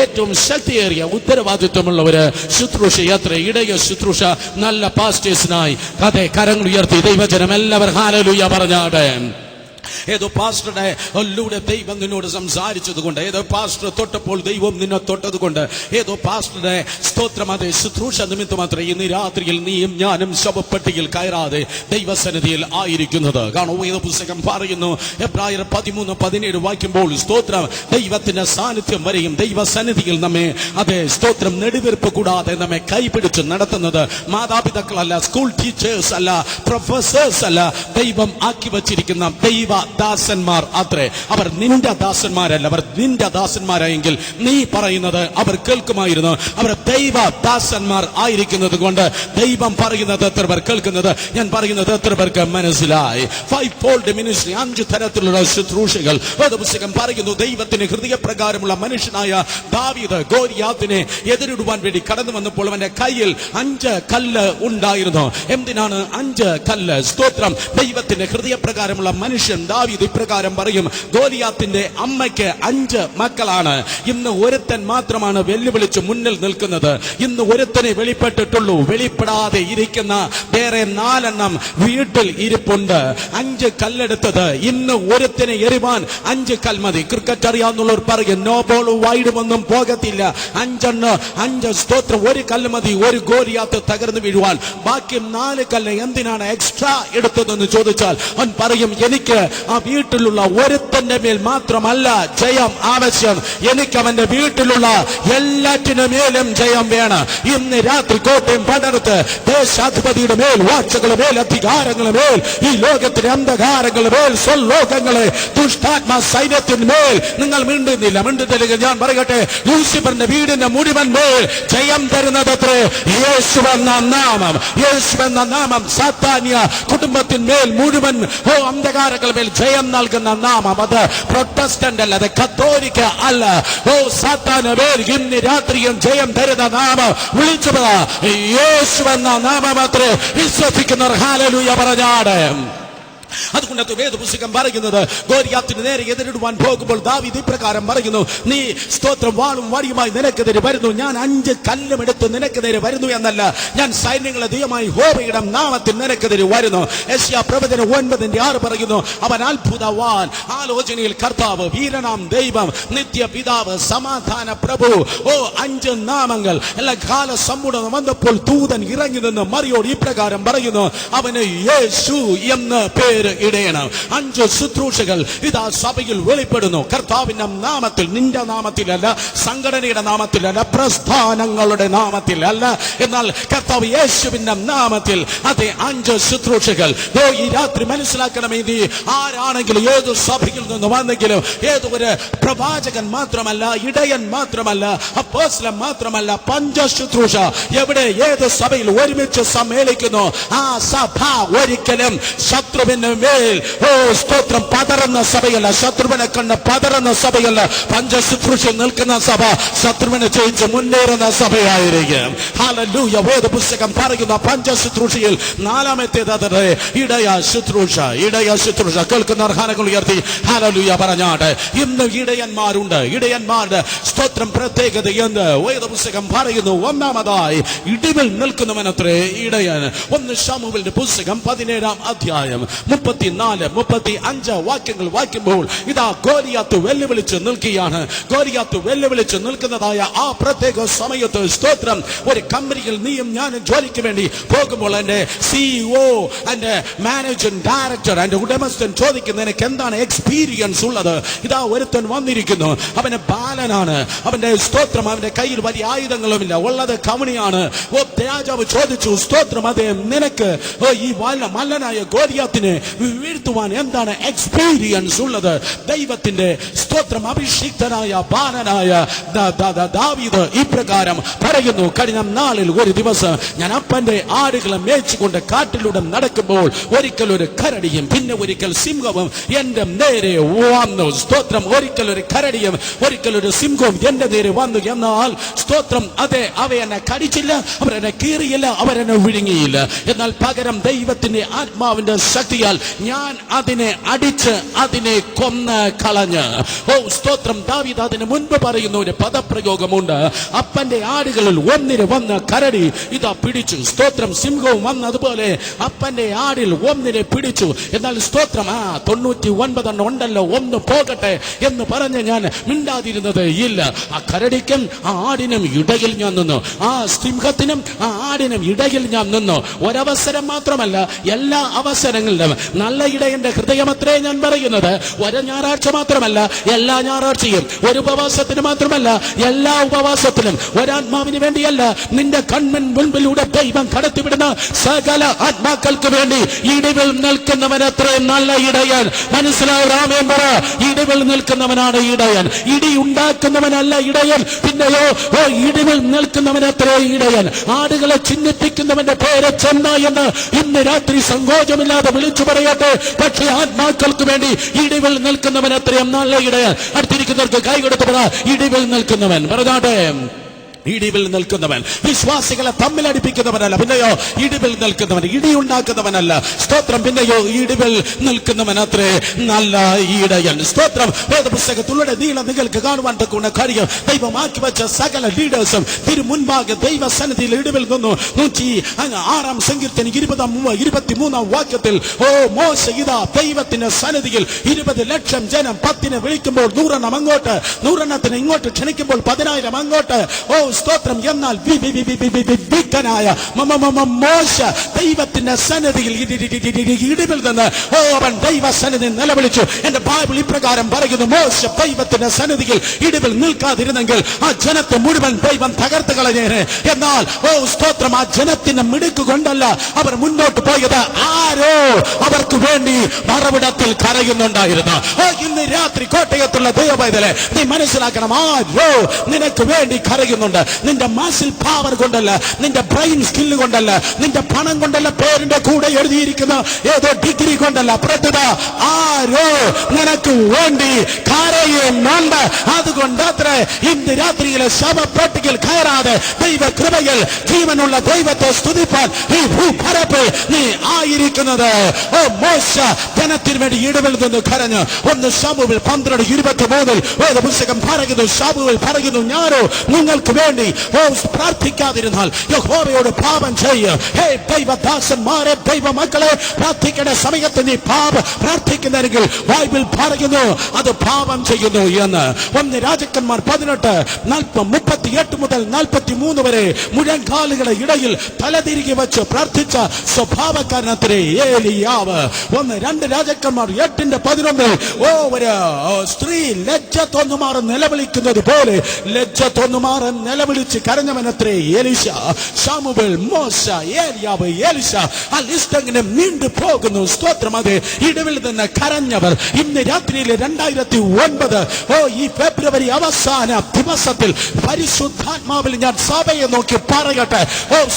ഏറ്റവും ശക്തിയേറിയ ഉത്തരവാദിത്വമുള്ളവര് ശുശ്രൂഷ യാത്ര ഇടയ ശുശ്രൂഷ നല്ല പാസ്റ്റേഴ്സിനായി അതെ കരങ്ങൾ ഉയർത്തി ദൈവജനം എല്ലാവരും ഹല്ലേലൂയ പറഞ്ഞാട്ടെ. ഏതോ പാസ്റ്ററുടെ ലൂടെ ദൈവം നിന്നോട് സംസാരിച്ചത് കൊണ്ട്, ഏതോ പാസ്റ്റർ തൊട്ടപ്പോൾ ദൈവം നിന്നെ തൊട്ടത് കൊണ്ട്, ഏതോ പാസ്റ്ററുടെ സ്തോത്രം അതെ ശുശ്രൂഷ നിമിത്തം മാത്രമേ ഇന്ന് രാത്രിയിൽ നീയും ഞാനും ശവപ്പെട്ടിയിൽ കയറാതെ ദൈവസന്നിധിയിൽ ആയിരിക്കുന്നത്. കാരണം ഏതോ പുസ്തകം പറയുന്നു, എബ്രായർ 13:17 വായിക്കുമ്പോൾ സ്തോത്രം ദൈവത്തിന്റെ സാന്നിധ്യം വരെയും ദൈവസന്നിധിയിൽ നമ്മെ അതെ സ്തോത്രം നെടുവീർപ്പ് കൂടാതെ നമ്മെ കൈപിടിച്ച് നടത്തുന്നത് മാതാപിതാക്കളല്ല, സ്കൂൾ ടീച്ചേഴ്സ് അല്ല, പ്രൊഫസേഴ്സ് അല്ല, ദൈവം ആക്കി വച്ചിരിക്കുന്ന ദൈവ ദാസന്മാർ അത്രേ. അവർ നിന്റെ ദാസന്മാരല്ല. അവർ നിന്റെ ദാസന്മാരായെങ്കിൽ നീ പറയുന്നത് അവർ കേൾക്കുമായിരുന്നു. അവർ ദൈവ ദാസന്മാർ ആയിരിക്കുന്നത് കൊണ്ട് ദൈവം പറയുന്നത് എത്ര പേർ കേൾക്കുന്നത്, ഞാൻ പറയുന്നത് എത്ര പേർക്ക് മനസ്സിലായി? 5-fold മിനിസ്ട്രി, 5 തരത്തിലുള്ള ശുശ്രൂഷകൾ പുസ്തകം പറയുന്നു. ദൈവത്തിന് ഹൃദയപ്രകാരമുള്ള മനുഷ്യനായ ദാവീദ് ഗോലിയാത്തിനെ എതിരിടുവാൻ വേണ്ടി കടന്നു വന്നപ്പോൾ അവന്റെ കയ്യിൽ 5 കല്ല് ഉണ്ടായിരുന്നു. എന്തിനാണ് 5 കല്ല്? സ്തോത്രം ദൈവത്തിന്റെ ഹൃദയപ്രകാരമുള്ള മനുഷ്യൻ ദാവീദ് ഇപ്രകാരം പറയും, ഗോലിയാത്തിന്റെ അമ്മയ്ക്ക് 5 മക്കളാണ്. ഇന്ന് ഒരുത്തൻ മാത്രമാണ് വെല്ലുവിളിച്ച് മുന്നിൽ നിൽക്കുന്നത്. ഇന്ന് ഒരുത്തനെ വെളിപ്പെട്ടിട്ടുള്ളൂ. വെളിപ്പെടാതെ ഇരിക്കുന്ന വേറെ 4 എണ്ണം വീട്ടിൽ ഇരിപ്പുണ്ട്. 5 കല്ലെടുത്തത് ഇന്ന് ഒരുത്തനെ എറിവാൻ 5 കൽമതി. ക്രിക്കറ്റ് അറിയാവുന്നവർ പറയും, നോ ബോൾ വൈഡുമൊന്നും പോകത്തില്ല. 5 സ്തോത്രം, 1 കല്ല് മതി ഒരു ഗോലിയാത്ത് തകർന്നു വീഴുവാൻ. ബാക്കി 4 കല്ല് എന്തിനാണ് എക്സ്ട്രാ എടുത്തതെന്ന് ചോദിച്ചാൽ അവൻ പറയും, എനിക്ക് ആ വീട്ടിലുള്ള ഒരുത്തന്റെ മേൽ മാത്രമല്ല ജയം ആവശ്യം, എനിക്ക് അവന്റെ വീട്ടിലുള്ള എല്ലാറ്റിനു മേലും ജയം വേണം. ഇന്ന് രാത്രി കോട്ടയം പടർത്ത് ദേശാധിപതിയുടെ മേൽ, വാഴ്ചകളുടെ മേൽ, അധികാരങ്ങളുടെ മേൽ, ഈ ലോകത്തിന്റെ അന്ധകാരങ്ങളുടെ മേൽ, സ്വലോകങ്ങളെ ദുഷ്ടാത്മാ സൈന്യത്തിന്മേൽ നിങ്ങൾ മിണ്ടുന്നില്ല. മിണ്ടുന്നില്ലെങ്കിൽ ഞാൻ പറയട്ടെ, ലൂസിഫറിന്റെ വീടിന്റെ മുഴുവൻ മേൽ ജയം തരുന്നത് അത്രേ യേശുവെന്ന നാമം. യേശുവെന്ന നാമം സാത്താന്യ കുടുംബത്തിന്മേൽ മുഴുവൻ അന്ധകാരങ്ങളുടെ മേൽ ജയം നൽകുന്ന നാമം. അത് പ്രൊട്ടസ്റ്റന്റ് അല്ല, അത് കത്തോലിക്ക അല്ല. സാത്താന് മേൽ ഇന്ന് രാത്രിയും ജയം തരുന്ന നാമം വിളിച്ചു യേശുവെന്ന നാമം അത്രേ വിശ്വസിക്കുന്നവർ ഹല്ലേലൂയ പറഞ്ഞാട്. അതുകൊണ്ട് വേദപുസ്തകം പറയുന്നത്, ഗോലിയാത്തിന് നേരെ എതിരിടുവാൻ പോകുമ്പോൾ ദാവീദ് ഇപ്രകാരം പറയുന്നു, നീ സ്തോത്രം വാളും വടിയുമായി നിനക്കെതിരെ വരുന്നു, ഞാൻ 5 കല്ലും എടുത്ത് നിനക്കെതിരെ വരുന്നു എന്നല്ല, ഞാൻ സൈന്യങ്ങളെ ദൈവമായി യഹോവയുടെ നാമത്തിൽ നിനക്കെതിരെ വരുന്നു. യെശയ്യാ പ്രവചനം 9:6 പറയുന്നു, അവൻ അത്ഭുതവാൻ, ആലോചനയിൽ കർത്താവ്, വീരനാം ദൈവം, നിത്യ പിതാവ്, സമാധാന പ്രഭു. 5 നാമങ്ങൾ. എല്ലാ കാല സമ്പൂർണ്ണം വന്നപ്പോൾ ദൂതൻ ഇറങ്ങി നിന്ന് മറിയോട് ഇപ്രകാരം പറയുന്നു, അവന് യേശു എന്ന് പേര് ഇടയണം. 5 ശുശ്രൂഷകൾ ഇതാ സഭയിൽ വെളിപ്പെടുന്നു. കർത്താവിന്റെ നാമത്തിൽ, നിന്റെ നാമത്തിലല്ല, സംഘടനയുടെ നാമത്തിലല്ല, പ്രസ്ഥാനങ്ങളുടെ നാമത്തിലല്ല, എന്നാൽ കർത്താവ് യേശുവിന്റെ നാമത്തിൽ അതെ 5 ശുശ്രൂഷകൾ. ഈ രാത്രി മനസ്സിലാക്കണമേ, നീ ആരാണെങ്കിലും, ഏത് സഭയിൽ നിന്ന് വന്നെങ്കിലും, ഏതൊരു പ്രവാചകൻ മാത്രമല്ല, ഇടയൻ മാത്രമല്ല, അപ്പോസ്തലൻ മാത്രമല്ല, പഞ്ചശുശ്രൂഷ എവിടെ ഏത് സഭയിൽ ഒരുമിച്ച് സമ്മേളിക്കുന്നു, ആ സഭ ഒരിക്കലും ശത്രുവിന് മേൽ സ്തോത്രം പതറുന്ന സഭയല്ല, ശത്രുവിനെ കണ്ട് പതറുന്ന സഭയല്ല. പഞ്ചശുശ്രൂഷ നിൽക്കുന്ന സഭ ശത്രുവിനെ ജയിച്ച് മുന്നേറുന്ന സഭയായിരിക്കും. ഹല്ലേലൂയ. വേദപുസ്തകം പറയുന്ന പഞ്ചശുശ്രൂഷയിൽ 4ാമത്തേത് ഇടയ ശുശ്രൂഷ. ഇടയ ശുശ്രൂഷ കേൾക്കുന്ന ഹാനകൾ ഉയർത്തി ഹല്ലേലൂയ പറഞ്ഞാട്ടെ. ഇന്ന് ഇടയന്മാരുണ്ട്. ഇടയന്മാരുടെ സ്തോത്രം പ്രത്യേകത എന്ന് വേദപുസ്തകം പറയുന്നു. 1ാമതായി ഇടിവിൽ നിൽക്കുന്നവനത്രേ ഇടയൻ. 1 ശമൂവേലിന്റെ പുസ്തകം 17-ാം അധ്യായം 34-35 വാക്യങ്ങൾ വായിക്കുമ്പോൾ ഇതാ ഗോലിയാത്ത് വെല്ലുവിളിച്ച് നിൽക്കുകയാണ്. ഗോലിയാത്ത് വെല്ലുവിളിച്ച് നിൽക്കുന്നതായ ആ പ്രത്യേക സമയത്ത് സ്തോത്രം ഒരു കമ്പനിയിൽ നീയും ഞാനും ജോലിക്ക് വേണ്ടി പോകുമ്പോൾ എന്റെ CEO, എന്റെ മാനേജിംഗ് ഡയറക്ടർ, എന്റെ ഉടമസ്ഥൻ ചോദിക്കുന്നു, എനിക്ക് എന്താണ് എക്സ്പീരിയൻസ് ഉള്ളത്? ഇതാ ഒരുത്തൻ വന്നിരിക്കുന്നു, അവന് ബാലനാണ്, അവന്റെ സ്തോത്രം, അവന്റെ കയ്യിൽ വലിയ ആയുധങ്ങളുമില്ല, ഉള്ളത് കവണിയാണ്. രാജാവ് ചോദിച്ചു, സ്തോത്രം അതെ നിനക്ക് ഈ മല്ലനായ ഗോലിയാത്തിനെ വീഴ്ത്തുവാൻ എന്താണ് എക്സ്പീരിയൻസ് ഉള്ളത്? ദൈവത്തിന്റെ സ്തോത്രം അഭിഷിക്തനായ ബാലനായ ദാവീദ് ഇപ്രകാരം പറയുന്നു, കഴിഞ്ഞ നാളിൽ ഒരു ദിവസം ഞാൻ അപ്പന്റെ ആടുകളെ മേച്ചുകൊണ്ട് കാട്ടിലൂടെ നടക്കുമ്പോൾ ഒരിക്കൽ ഒരു കരടിയും പിന്നെ ഒരിക്കൽ സിംഹവും എന്റെ നേരെ വന്നു. സ്തോത്രം, ഒരിക്കൽ ഒരു കരടിയും ഒരിക്കൽ ഒരു സിംഹവും എന്റെ നേരെ വന്നു. എന്നാൽ സ്തോത്രം അതെ അവ എന്നെ കടിച്ചില്ല, അവരെന്നെ കീറിയില്ല, അവരെന്നെ വിഴുങ്ങിയില്ല. എന്നാൽ പകരം ദൈവത്തിന്റെ ആത്മാവിന്റെ ശക്തിയാൽ എന്നാൽ ഞാൻ അതിനെ അടിച്ച് അതിനെ കൊന്ന് കളഞ്ഞ്. സ്തോത്രം. ദാവീദ് അതിന് മുൻപ് പറയുന്ന ഒരു പദപ്രയോഗമുണ്ട്. അപ്പന്റെ ആടുകളിൽ ഒന്നിന് വന്ന് കരടി ഇതാ പിടിച്ചു. സ്തോത്രം. സിംഹവും വന്ന് അതുപോലെ അപ്പന്റെ ആടിൽ ഒന്നിനെ പിടിച്ചു. എന്നാൽ സ്തോത്രം 99 ഉണ്ടല്ലോ, ഒന്ന് പോകട്ടെ എന്ന് പറഞ്ഞ് ഞാൻ മിണ്ടാതിരുന്നത് ഇല്ല. ആ കരടിക്കും ആ ആടിനും ഇടയിൽ ഞാൻ നിന്നു. ആ സിംഹത്തിനും ആ ആടിനും ഇടയിൽ ഞാൻ നിന്നു. ഒരവസരം മാത്രമല്ല, എല്ലാ അവസരങ്ങളിലും നല്ല ഇടയന്റെ ഹൃദയമത്രേ ഞാൻ പറയുന്നത്. ഒരു ഞായറാഴ്ച മാത്രമല്ല, എല്ലാ ഞായറാഴ്ചയും. ഒരു ഉപവാസത്തിന് മാത്രമല്ല, എല്ലാ ഉപവാസത്തിലും. ഒരാത്മാവിന് വേണ്ടിയല്ല, നിന്റെ കണ്ണിൻ മുൻപിലൂടെ ദൈവം കടത്തിവിടുന്ന സകല ആത്മാക്കൾക്ക് വേണ്ടി ഇടിവിൽ നിൽക്കുന്നവനത്രേ നല്ല ഇടയൻ. മനസ്സിലായോ? രാമേൻ പറ. ഇടിവിൽ നിൽക്കുന്നവനാണ് ഇടയൻ. ഇടി ഉണ്ടാക്കുന്നവനല്ല ഇടയൻ. പിന്നെയോ ഇടിവിൽ നിൽക്കുന്നവനത്രേ ഇടയൻ. ആടുകളെ ചിഹ്നിപ്പിക്കുന്നവന്റെ പേര് ചെന്ന എന്ന് ഇന്ന് രാത്രി സങ്കോചമില്ലാതെ വിളിച്ചു പറയട്ടെ. പക്ഷേ ആത്മാക്കൾക്ക് വേണ്ടി ഇടിവിൽ നിൽക്കുന്നവനത്രയും നല്ല ഇടയൻ. അടുത്തിരിക്കുന്നവർക്ക് കൈ കൊടുത്ത് പറ, ഇടിവിൽ നിൽക്കുന്നവൻ. പറഞ്ഞാട്ടെ, ഇടിവിൽ നിൽക്കുന്നവൻ. വിശ്വാസികളെ തമ്മിലടിപ്പിക്കുന്നവനല്ല, പിന്നെയോ ഇടിവിൽ നിൽക്കുന്നവൻ. ഇടിയുണ്ടാക്കുന്നവനല്ല. സ്തോത്രം. പിന്നെയോ ഇടിവിൽ നിൽക്കുന്നവൻ അത്രേ നല്ല ഇടയൻ. സ്തോത്രം. വേദപുസ്തകത്തിലൂടെ നിങ്ങൾക്ക് കാണുവാൻ തക്കുന്ന കാര്യം, ദൈവമാക്കി വെച്ച സകല ലീഡേഴ്സും തിരു മുൻപാകെ ദൈവസന്നിധിയിൽ ഇടിവിൽ നിന്നു. 106 സങ്കീർത്തനം 23 വാക്യത്തിൽ മോശ ഇതാ ദൈവത്തിന്റെ സന്നിധിയിൽ 20 ലക്ഷം ജനം 10 വിളിക്കുമ്പോൾ 100 അങ്ങോട്ട്, 100 ഇങ്ങോട്ട് ക്ഷണിക്കുമ്പോൾ 10,000 അങ്ങോട്ട്. സ്തോത്രം. എന്നാൽ വിക്കനായ മോശ ദൈവത്തിന്റെ സന്നിധിയിൽ ഇടിവിൽ നിന്ന് അവൻ ദൈവസന്നിധി നിലവിളിച്ചു. എന്റെ ബൈബിൾ ഇപ്രകാരം പറയുന്നു, മോശ ദൈവത്തിന്റെ സന്നിധിയിൽ ഇടിവിൽ നിൽക്കാതിരുന്നെങ്കിൽ ആ ജനത്തെ മുഴുവൻ ദൈവം തകർത്ത് കളഞ്ഞേനെ. എന്നാൽ സ്തോത്രം, ആ ജനത്തിന്റെ മിടുക്ക് കൊണ്ടല്ല അവർ മുന്നോട്ട് പോയത്. ആരോ അവർക്ക് വേണ്ടി മറവിടത്തിൽ കരയുന്നുണ്ടായിരുന്നു. ഇന്ന് രാത്രി കോട്ടയത്തുള്ള ദൈവപൈതലെ നീ മനസ്സിലാക്കണം, ആരോ നിനക്ക് വേണ്ടി കരയുന്നുണ്ട്. നിന്റെ മസിൽ പവർ കൊണ്ടല്ല, നിന്റെ ബ്രെയിൻ സ്കില്ല് കൊണ്ടല്ല, നിന്റെ പണം കൊണ്ടല്ല, പേരിന്റെ കൂടെ എഴുതിയിരിക്കുന്ന ഏതോ ഡിഗ്രി കൊണ്ടല്ല. പ്രത്യുത ആരോ നിനക്ക് വേണ്ടി കരയുന്നുണ്ട്. അതുകൊണ്ട് അത്ര ഇന്ന് രാത്രിയിലെ ശവപ്പെട്ടിയിൽ കയറാതെ ദൈവ കൃപയിൽ ജീവനുള്ള ദൈവത്തെ സ്തുതിപ്പാൻ ഈ ഭൂപരപ്പിൽ നീ ആയിരിക്കുന്നത്. മോശ ജനത്തിന് വേണ്ടി ഇടിവിൽ നിന്ന് കരഞ്ഞ്. 1 ശമൂവേൽ 12:23 വേദപുസ്തകം പറയുന്നു, ശമൂവേൽ പറയുന്നു, ഞാനോ നിങ്ങൾക്ക് വേണ്ടി പ്രാർത്ഥിക്കാതിരുന്നാൽ യഹോവയോട് പാപം ചെയ്യും. ദൈവദാസന്മാരെ, ദൈവമക്കളെ, പ്രാർത്ഥിക്കേണ്ട സമയത്ത് നീ പ്രാർത്ഥിക്കുന്നെങ്കിൽ ബൈബിൾ പറയുന്നു അത് പാപം ചെയ്യുന്നു എന്ന്. 1 രാജാക്കന്മാർ 18:38 മുതൽ 43 വരെ മുഴങ്കാലുകളുടെ ഇടയിൽ തലതിരികെ വെച്ച് പ്രാർത്ഥിച്ച സ്വഭാവക്കാരനത്രേ ഏലിയാവ്. 2 രാജാക്കന്മാർ 8:11 ഒരു സ്ത്രീ ലജ്ജ തോന്നുമാറ് നിലവിളിക്കുന്നത് പോലെ ലജ്ജ തോന്നുമാറ് നിലവിളിച്ച് കരഞ്ഞവനത്രേ എലീശ. ശമൂവേൽ, മോശ, ഏലിയാവ്, എലീശ. ആ ലിസ്റ്റ് അങ്ങനെ നീണ്ടു പോകുന്നു. സ്തോത്രം. അത് ഇടിവിൽ നിന്ന് കരഞ്ഞവർ ഇന്ന് രാത്രിയിലെ 2009 ഈ ഫെബ്രുവരി അവസാന ദിവസത്തിൽ പരിശുദ്ധാത്മാവിൽ ഞാൻ സഭയെ നോക്കി പറയട്ടെ,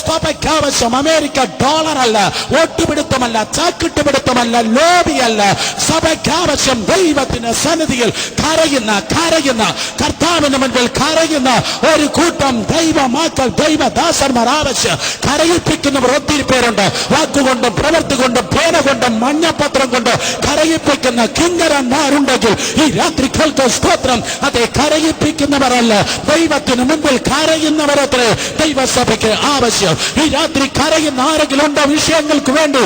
സഭയ്ക്ക് ആവശ്യം അമേരിക്ക ഡോളറല്ല, ഒട്ടുപിടുത്തമല്ല, ചാക്കിട്ടുപിടുത്തമല്ല, ലോബിയല്ല. സഭയ്ക്ക് ആവശ്യം ദൈവത്തിന്റെ സന്നിധിയിൽ കരയുന്ന കർത്താവിന്റെ മുൻപിൽ കരയുന്ന ഒരു കൂട്ടം ദൈവമാക്കൾ, ദൈവദാസന്മാർ ആവശ്യം. കരയിപ്പിക്കുന്നവർ ഒത്തിരി പേരുണ്ട്. വാക്കുകൊണ്ടും പ്രവൃത്തി കൊണ്ടും പേന കൊണ്ടും മഞ്ഞപത്രം കൊണ്ട് കരയിപ്പിക്കുന്ന കിങ്കരന്മാരുണ്ടെങ്കിൽ ഈ രാത്രി കേൾക്കൂ. സ്തോത്രം. അതെ, കരയിപ്പിക്കുന്നവരല്ല, ദൈവത്തിന് മുൻപിൽ കരയുന്നവരത്രേ ദൈവസഭയ്ക്ക് ആവശ്യം. ഈ രാത്രി കരയുന്ന ആരെങ്കിലും ഉണ്ടോ? വിഷയങ്ങൾക്ക് വേണ്ടി,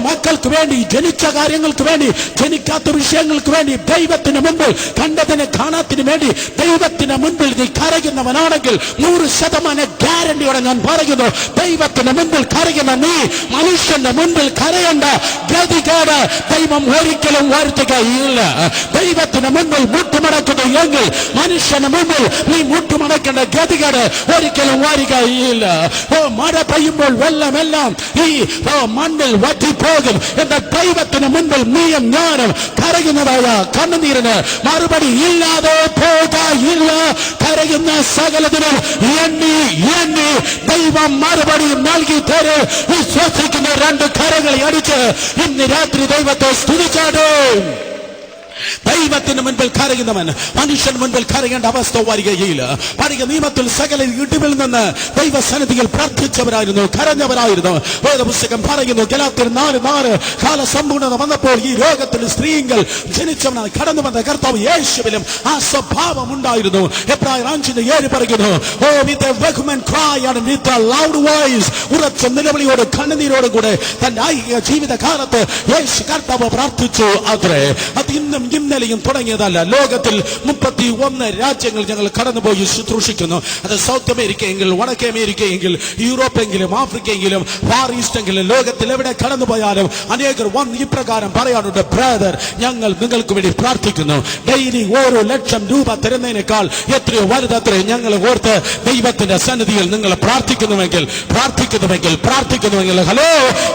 മക്കൾക്ക് വേണ്ടി, ജനിച്ച കാര്യങ്ങൾക്ക് വേണ്ടി, ജനിക്കാത്ത വിഷയങ്ങൾക്ക് വേണ്ടി, ദൈവത്തിന് മുൻപിൽ കണ്ടതിന് കാണാത്തിന് വേണ്ടി ദൈവത്തിന് മുൻപിൽ നീ കരയുന്നവനാണെങ്കിൽ 100% ഗ്യാരണ്ടിയോടെ ഞാൻ പറയുന്നു, ദൈവത്തിന് മുൻപിൽ കരയുന്ന നീ മനുഷ്യന്റെ മുൻപിൽ കരയേണ്ട ഗതികേട് ദൈവം ഒരിക്കലും വരുത്തുകയില്ല. ദൈവത്തിന് മുൻപിൽ മുട്ടുമടക്കുന്നു എങ്കിൽ മനുഷ്യന് മുൻപിൽ നീ മുട്ടുമടക്കേണ്ട ഗതികേട് ഒരിക്കലും വരികയില്ല. മഴ പെയ്യുമ്പോൾ വെള്ളമെല്ലാം ഈ മണ്ണിൽ വറ്റിപ്പോകും. എന്നാൽ ദൈവത്തിന് മുൻപിൽ നീയും ഞാനും കരയുന്നതായ കണ്ണുനീരിന് മറുപടി ഇല്ലാതെ പോകയില്ല. കരയുന്ന സകലത്തിനും എണ്ണി ദൈവം മറുപടി നൽകി തരും. വിശ്വസിക്കുന്ന 2 കരങ്ങളെ അടിച്ച് ഇന്ന് രാത്രി ദൈവത്തെ സ്തുതിച്ചാടും. ദൈവത്തിന് മുൻപിൽ കരയുന്നവൻ മനുഷ്യൻ മുൻപിൽ കരയേണ്ട അവസ്ഥ വരികയില്ല. പഴയ നിയമത്തിൽ സകല ഇടിവിൽ നിന്ന് ദൈവസന്നിധിയിൽ പ്രാർത്ഥിച്ചവരായിരുന്നു, കരഞ്ഞവരായിരുന്നു. വേദപുസ്തകം പറയുന്നു ഗലാത്യർ 4:4 കാലസമ്പൂർണത വന്നപ്പോൾ ഈ ലോകത്തിൽ സ്ത്രീകൾ ജനിച്ചവനായി കടന്നു വന്ന കർത്താവ് യേശുവിലും ആ സ്വഭാവം ഉണ്ടായിരുന്നു. എബ്രായർ 5:7 പറയുന്നു, oh with a vehement cry and with a loud voice, ഉറച്ച നിലവിളിയോട് കണ്ണുനീരോടും കൂടെ തന്റെ ഐഹിക ജീവിതകാലത്ത് യേശു കർത്താവ് പ്രാർത്ഥിച്ചു. അത്രേ, അത് ഇന്നും ഇന്നലെയും തുടങ്ങിയതല്ല. ലോകത്തിൽ 31 രാജ്യങ്ങൾ ഞങ്ങൾ കടന്നുപോയി ശുശ്രൂഷിക്കുന്നു. അത് സൗത്ത് അമേരിക്ക എങ്കിൽ, വടക്കേ അമേരിക്ക എങ്കിൽ, യൂറോപ്പ് എങ്കിലും, ആഫ്രിക്ക എങ്കിലും, ഫാർ ഈസ്റ്റ് എങ്കിലും, ലോകത്തിൽ എവിടെ കടന്നുപോയാലും അനേകർ വന്ന് ഇപ്രകാരം പറയാനുണ്ട്, ബ്രദർ ഞങ്ങൾ നിങ്ങൾക്ക് വേണ്ടി പ്രാർത്ഥിക്കുന്നു. ഡെയിലി 1,00,000 രൂപ തരുന്നതിനേക്കാൾ എത്രയോ വലുതത്രേ ഞങ്ങൾ ഓർത്ത് ദൈവത്തിന്റെ സന്നിധിയിൽ നിങ്ങൾ പ്രാർത്ഥിക്കുന്നുവെങ്കിൽ ഹലോ,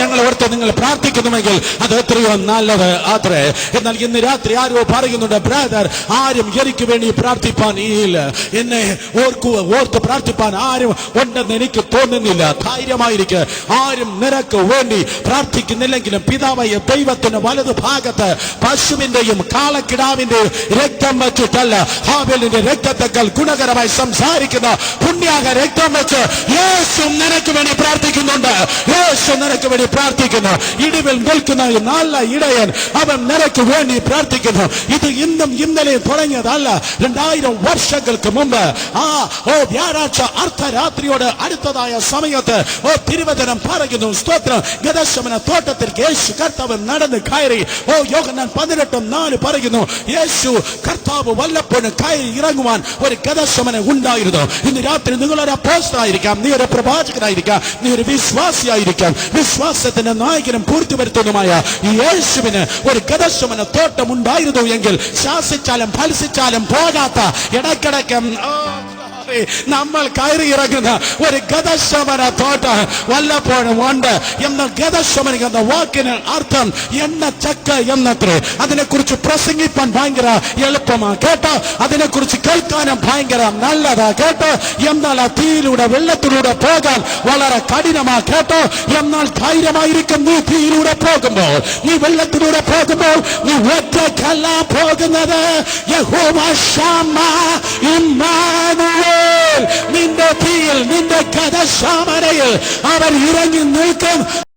ഞങ്ങൾ ഓർത്ത് നിങ്ങൾ പ്രാർത്ഥിക്കുന്നുവെങ്കിൽ അത് എത്രയോ നല്ലത് അത്രേ. എന്നാൽ ഇന്ന് രാത്രി ആരോ പറയുന്നുണ്ട്, ബ്രദർ ആരും എനിക്ക് വേണ്ടി പ്രാർത്ഥിപ്പാൻ ഇല്ല, എന്നെ ഓർത്ത് പ്രാർത്ഥിപ്പാൻ ആരും ഉണ്ടെന്ന് എനിക്ക് തോന്നുന്നില്ല. ധൈര്യമായിരിക്കും, ആരും നിനക്ക് വേണ്ടി പ്രാർത്ഥിക്കുന്നില്ലെങ്കിലും പിതാവായ ദൈവത്തിന്റെ വലതു ഭാഗത്ത് പശുവിന്റെയും കാളക്കിടാവിന്റെയും രക്തം വെച്ചിട്ടല്ല, ഹാബേലിന്റെ രക്തത്തെക്കാൾ ഗുണകരമായി സംസാരിക്കുന്ന പുണ്യാക രക്തം വെച്ച് യേശു നിനക്ക് വേണ്ടി പ്രാർത്ഥിക്കുന്നുണ്ട്. യേശു നിനക്ക് വേണ്ടി പ്രാർത്ഥിക്കുന്നു. ഇടിവിൽ നിൽക്കുന്ന നല്ല ഇടയൻ അവൻ നിനക്ക് വേണ്ടി പ്രാർത്ഥിക്കുന്നു. ഇത് ഇന്നും ഇന്നലെ തുടങ്ങിയതല്ല. 2000 വർഷങ്ങൾക്ക് മുമ്പ് വ്യാഴാഴ്ച അർദ്ധരാത്രിയോട് അടുത്തതായ സമയത്ത് തിരുവചനം പറയുന്നു, സ്തോത്രം, ഗദശമന തോട്ടത്തിൽ യേശു കർത്താവ് നടന്ന് കയറി. യോഹന്നാൻ 18:4 പറയുന്നു, യേശു കർത്താവ് വല്ലപ്പോഴും കയറി ഇറങ്ങുവാൻ ഒരു ഗദശമന ഉണ്ടായിരുന്നു. ഇന്ന് രാത്രി നിങ്ങളൊരു അപ്പോസ്തലനായിരിക്കാം, നീ ഒരു പ്രവാചകനായിരിക്കാം, നീ ഒരു വിശ്വാസിയായിരിക്കാം. വിശ്വാസത്തിന്റെ നായകനും പൂർത്തിവരുത്തുന്നതുമായ യേശുവിന് ഒരു ഗദശമന തോട്ടം ഉണ്ടായിരുന്നു എങ്കിൽ ശാസിച്ചാലും ഫലിച്ചാലും പോകാത്ത ഇടക്കിടക്ക് നമ്മൾ കയറി ഇറങ്ങുന്ന ഒരു ഗദശമന തോട്ടം വല്ലപ്പോഴും ഉണ്ട്. എന്നാൽ ഗദശമന എന്ന വാക്കിന് അർത്ഥം എണ്ണ ചക്ക എന്നത്രേ. അതിനെക്കുറിച്ച് പ്രസംഗിപ്പാൻ ഭയങ്കര എളുപ്പമാ കേട്ടോ, അതിനെക്കുറിച്ച് കേൾക്കാനും ഭയങ്കര നല്ലതാ കേട്ടോ. എന്നാൽ ആ തീയിലൂടെ വെള്ളത്തിലൂടെ പോകാൻ വളരെ കഠിനമാ കേട്ടോ. എന്നാൽ ധൈര്യമായിരിക്കും, നീ തീയിലൂടെ പോകുമ്പോൾ, നീ വെള്ളത്തിലൂടെ പോകുമ്പോൾ നീ ഒറ്റയ്ക്കല്ല പോകുന്നത്. യഹോവ ശമ്മാ ഇമ്മാനുവേൽ, നിന്റെ തീയിൽ, നിന്റെ ഗദശമനയിൽ അവർ ഇറങ്ങി നിൽക്കും.